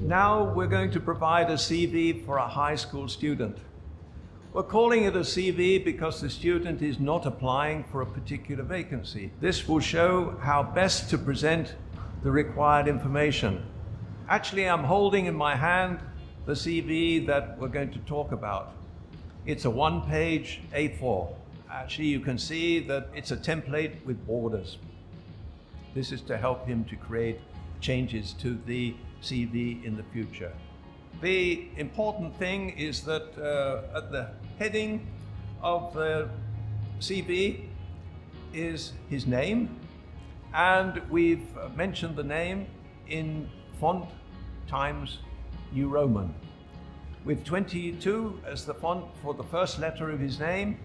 Now we're going to provide a CV for a high school student. We're calling it a CV because the student is not applying for a particular vacancy. This will show how best to present the required information. Actually, I'm holding in my hand the CV that we're going to talk about. It's a one-page A4. Actually, you can see that it's a template with borders. This is to help him to create changes to the CV in the future. The important thing is that at the heading of the CV is his name, and we've mentioned the name in font Times New Roman, with 22 as the font for the first letter of his name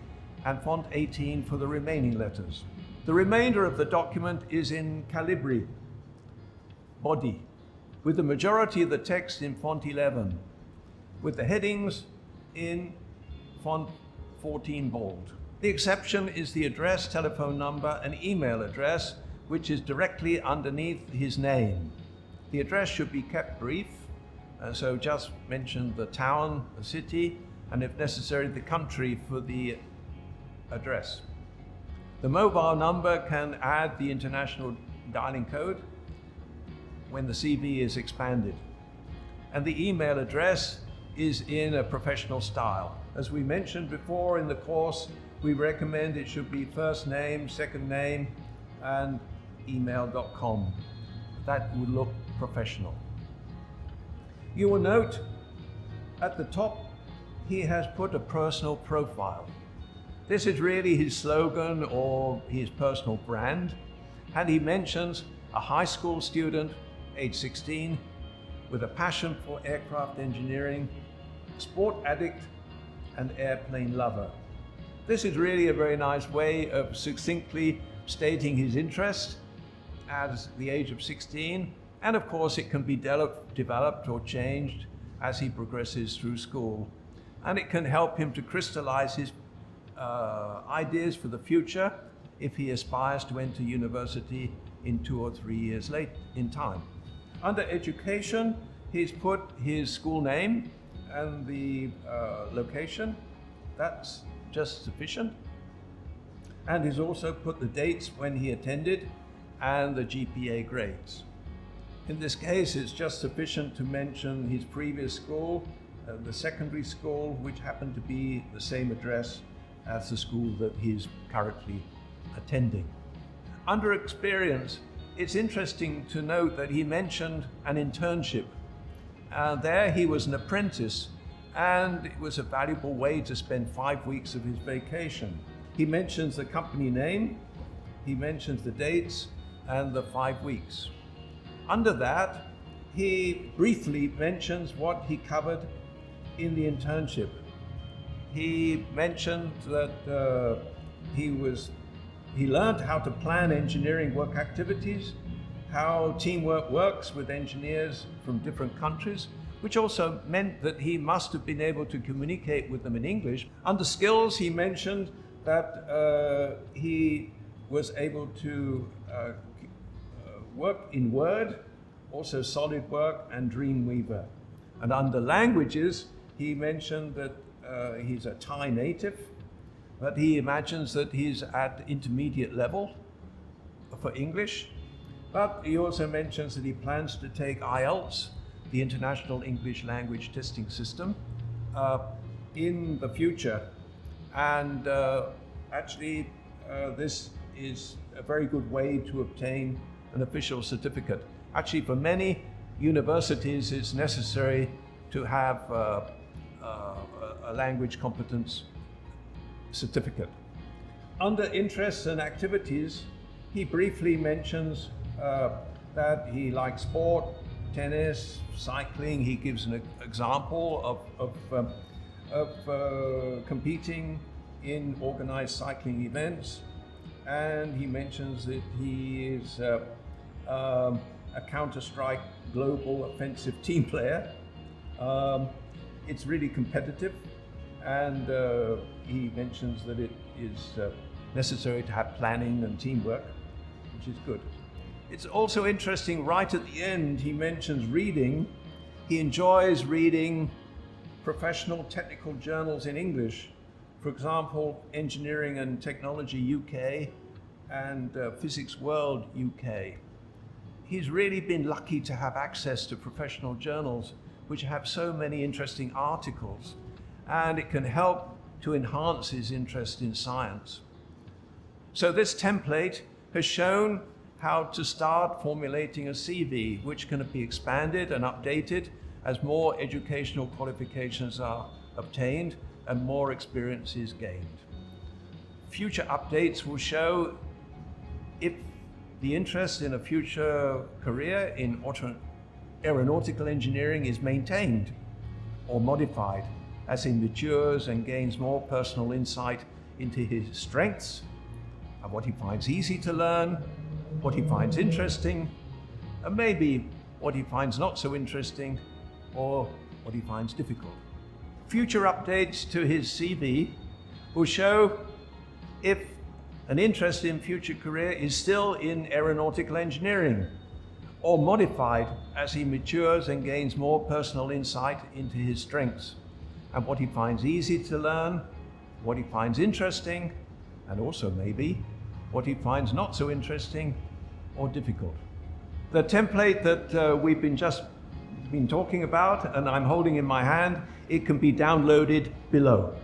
and font 18 for the remaining letters. The remainder of the document is in Calibri body, with the majority of the text in font 11, with the headings in font 14 bold. The exception is the address, telephone number, and email address, which is directly underneath his name. The address should be kept brief, so just mention the town, the city, and if necessary, the country for the address. The mobile number can add the international dialing code when the CV is expanded. And the email address is in a professional style. As we mentioned before in the course, we recommend it should be first name, second name, and email.com. That would look professional. You will note at the top, he has put a personal profile. This is really his slogan or his personal brand. And he mentions a high school student, age 16, with a passion for aircraft engineering, sport addict, and airplane lover. This is really a very nice way of succinctly stating his interest at the age of 16, and of course it can be developed or changed as he progresses through school, and it can help him to crystallize his ideas for the future if he aspires to enter university in 2 or 3 years late in time. Under education, he's put his school name and the location. That's just sufficient. And he's also put the dates when he attended and the GPA grades. In this case, it's just sufficient to mention his previous school, the secondary school, which happened to be the same address as the school that he's currently attending. Under experience, it's interesting to note that he mentioned an internship. There he was an apprentice, and it was a valuable way to spend 5 weeks of his vacation. He mentions the company name, he mentions the dates, and the 5 weeks. Under that, he briefly mentions what he covered in the internship. He mentioned that he learned how to plan engineering work activities, how teamwork works with engineers from different countries, which also meant that he must have been able to communicate with them in English. Under skills, he mentioned that he was able to work in Word, also SolidWorks and Dreamweaver. And under languages, he mentioned that he's a Thai native, but he imagines that he's at intermediate level for English. But he also mentions that he plans to take IELTS, the International English Language Testing System, in the future. And actually, this is a very good way to obtain an official certificate. Actually, for many universities, it's necessary to have a language competence certificate. Under interests and activities, he briefly mentions that he likes sport, tennis, cycling. He gives an example of competing in organized cycling events, and he mentions that he is a Counter-Strike global offensive team player. It's really competitive, and he mentions that it is necessary to have planning and teamwork, which is good. It's also interesting, right at the end, he mentions reading. he enjoys reading professional technical journals in English, for example, Engineering and Technology UK and Physics World UK. He's really been lucky to have access to professional journals which have so many interesting articles, and it can help to enhance his interest in science. So this template has shown how to start formulating a CV, which can be expanded and updated as more educational qualifications are obtained and more experience is gained. Future updates will show if the interest in a future career in aeronautical engineering is maintained or modified as he matures and gains more personal insight into his strengths and what he finds easy to learn, what he finds interesting, and maybe what he finds not so interesting or what he finds difficult. Future updates to his CV will show if an interest in future career is still in aeronautical engineering or modified as he matures and gains more personal insight into his strengths and what he finds easy to learn, what he finds interesting, and also maybe what he finds not so interesting or difficult. The template that we've been talking about and I'm holding in my hand, it can be downloaded below.